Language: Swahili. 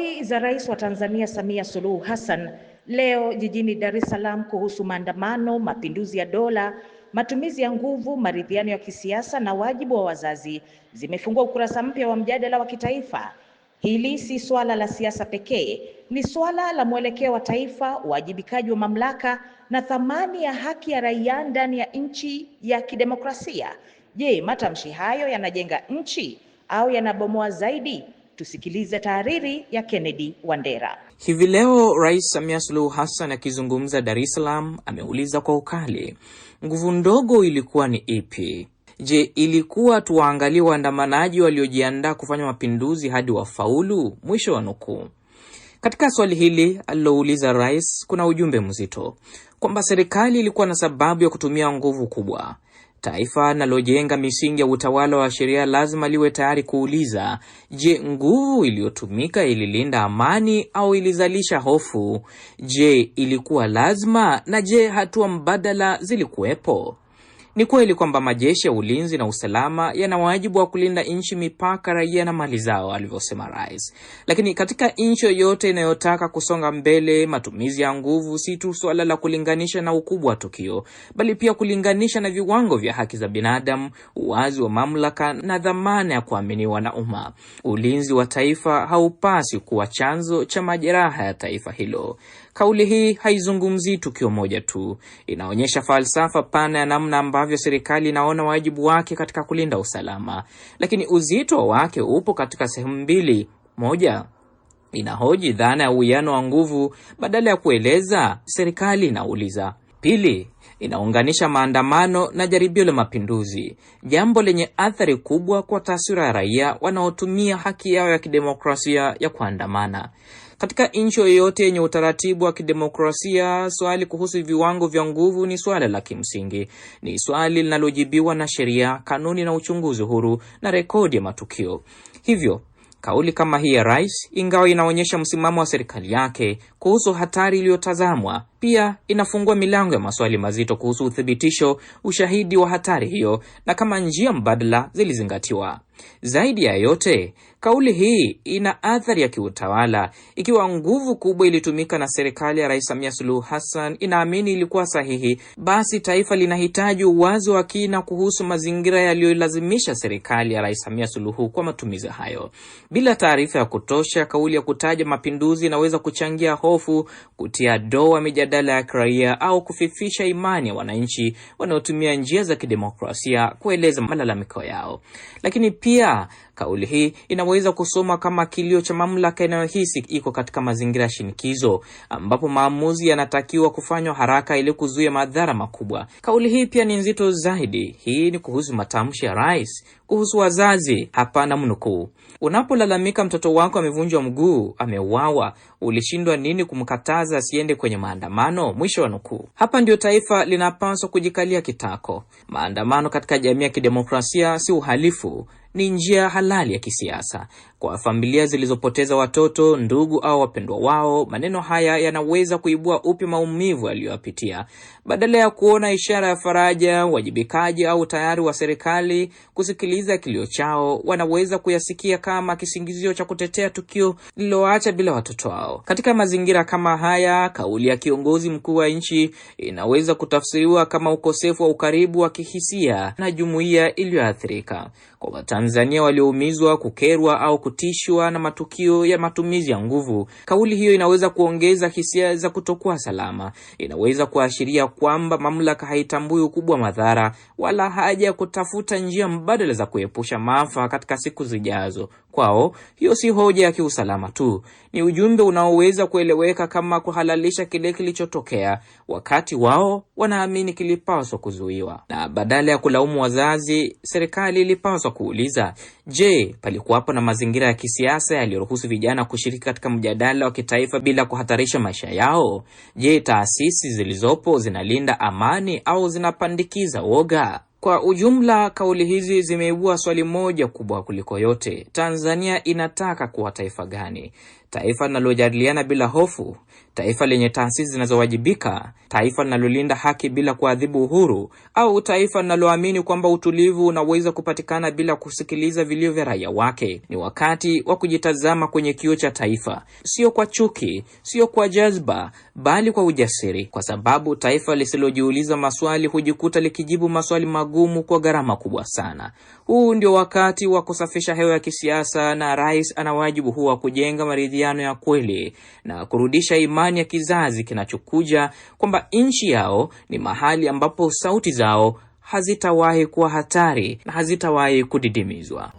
Kauli za Rais wa Tanzania Samia Suluhu Hassan leo jijini Dar es Salaam kuhusu maandamano, mapinduzi ya dola, matumizi ya nguvu, maridhiano ya kisiasa na wajibu wa wazazi zimefungua ukurasa mpya wa mjadala wa kitaifa. Hili si swala la siasa pekee, ni swala la mwelekeo wa taifa, uwajibikaji wa mamlaka na thamani ya haki ya raia ndani ya nchi ya kidemokrasia. Je, matamshi hayo yanajenga nchi au yanabomoa zaidi? Tusikilize tahariri ya Kennedy Wandera. Hivi leo Rais Samia Suluhu Hassan akizungumza Dar es Salaam ameuliza kwa ukali, nguvu ndogo ilikuwa ni ipi? Je, ilikuwa tuwaangalie waandamanaji waliojiandaa kufanya mapinduzi hadi wafaulu? Mwisho wa nukuu. Katika swali hili alilouliza rais kuna ujumbe mzito kwamba serikali ilikuwa na sababu ya kutumia nguvu kubwa. Taifa linalojenga misingi ya utawala wa sheria lazima liwe tayari kuuliza, je, nguvu iliyotumika ililinda amani au ilizalisha hofu? Je, ilikuwa lazima? Na je, hatua mbadala zilikuwepo? Ni kweli kwamba majeshi ya ulinzi na usalama yana wajibu wa kulinda nchi, mipaka, raia na mali zao, alivyosema rais. Lakini katika nchi yoyote inayotaka kusonga mbele, matumizi ya nguvu si tu swala la kulinganisha na ukubwa wa tukio, bali pia kulinganisha na viwango vya haki za binadamu, uwazi wa mamlaka na dhamana ya kuaminiwa na umma. Ulinzi wa taifa haupasi kuwa chanzo cha majeraha ya taifa hilo. Kauli hii haizungumzii tukio moja tu, inaonyesha falsafa pana ya namna ambavyo serikali inaona wajibu wake katika kulinda usalama. Lakini uzito wake upo katika sehemu mbili. Moja, inahoji dhana ya uwiano wa nguvu badala ya kueleza serikali inauliza. Pili, inaunganisha maandamano na jaribio la mapinduzi, jambo lenye athari kubwa kwa taswira ya raia wanaotumia haki yao ya kidemokrasia ya kuandamana. Katika nchi yoyote yenye utaratibu wa kidemokrasia, swali kuhusu viwango vya nguvu ni swala la kimsingi. Ni swali linalojibiwa na sheria, kanuni na uchunguzi huru na rekodi ya matukio. Hivyo, kauli kama hii ya rais, ingawa inaonyesha msimamo wa serikali yake kuhusu hatari iliyotazamwa, pia inafungua milango ya maswali mazito kuhusu uthibitisho, ushahidi wa hatari hiyo na kama njia mbadala zilizingatiwa. Zaidi ya yote, kauli hii ina athari ya kiutawala. Ikiwa nguvu kubwa ilitumika na serikali ya Rais Samia Suluhu Hassan inaamini ilikuwa sahihi, basi taifa linahitaji uwazi wa kina kuhusu mazingira yaliyolazimisha serikali ya Rais Samia Suluhu kwa matumizi hayo. Bila taarifa ya kutosha, kauli ya kutaja mapinduzi inaweza kuchangia hofu, kutia doa mijadala ya kiraia au kufifisha imani ya wananchi wanaotumia njia za kidemokrasia kueleza malalamiko yao. Lakini pia kauli hii inaweza kusoma kama kilio cha mamlaka inayohisi iko katika mazingira ya shinikizo, ambapo maamuzi yanatakiwa kufanywa haraka ili kuzuia madhara makubwa. Kauli hii pia ni nzito zaidi. Hii ni kuhusu matamshi ya rais kuhusu wazazi. Hapana mnukuu, unapolalamika mtoto wako amevunjwa mguu, ameuawa, ulishindwa nini kumkataza asiende kwenye maandamano? Mwisho wa nukuu. Hapa ndio taifa linapaswa kujikalia kitako. Maandamano katika jamii ya kidemokrasia si uhalifu, ni njia halali ya kisiasa. Kwa familia zilizopoteza watoto, ndugu au wapendwa wao, maneno haya yanaweza kuibua upya maumivu aliyoyapitia. Badala ya kuona ishara ya faraja, wajibikaji au tayari wa serikali kusikiliza kilio chao, wanaweza kuyasikia kama kisingizio cha kutetea tukio lililoacha bila watoto wao. Katika mazingira kama haya, kauli ya kiongozi mkuu wa nchi inaweza kutafsiriwa kama ukosefu wa ukaribu wa kihisia na jumuiya iliyoathirika. Kwa Watanzania walioumizwa, kukerwa au kutishwa na matukio ya matumizi ya nguvu, kauli hiyo inaweza kuongeza hisia za kutokuwa salama. Inaweza kuashiria kwamba mamlaka haitambui ukubwa wa madhara wala haja ya kutafuta njia mbadala za kuepusha maafa katika siku zijazo. Kwao, hiyo si hoja ya kiusalama tu, ni ujumbe unaoweza kueleweka kama kuhalalisha kile kilichotokea, wakati wao wanaamini kilipaswa kuzuiwa. Na badala ya kulaumu wazazi, serikali ilipaswa kuuliza, je, palikuwapo na mazingira ya kisiasa yaliyoruhusu vijana kushiriki katika mjadala wa kitaifa bila kuhatarisha maisha yao? Je, taasisi zilizopo zinalinda amani au zinapandikiza woga? Kwa ujumla, kauli hizi zimeibua swali moja kubwa kuliko yote. Tanzania inataka kuwa taifa gani? taifa linalojadiliana bila hofu, taifa lenye taasisi zinazowajibika, taifa linalolinda haki bila kuadhibu uhuru, au taifa linaloamini kwamba utulivu unaweza kupatikana bila kusikiliza vilio vya raia wake? Ni wakati wa kujitazama kwenye kioo cha taifa, sio kwa chuki, sio kwa jazba, bali kwa ujasiri, kwa sababu taifa lisilojiuliza maswali hujikuta likijibu maswali magumu kwa gharama kubwa sana. Huu ndio wakati wa kusafisha hewa ya kisiasa, na rais ana wajibu huu wa kujenga maridhiano ya kweli na kurudisha imani ya kizazi kinachokuja kwamba nchi yao ni mahali ambapo sauti zao hazitawahi kuwa hatari na hazitawahi kudidimizwa.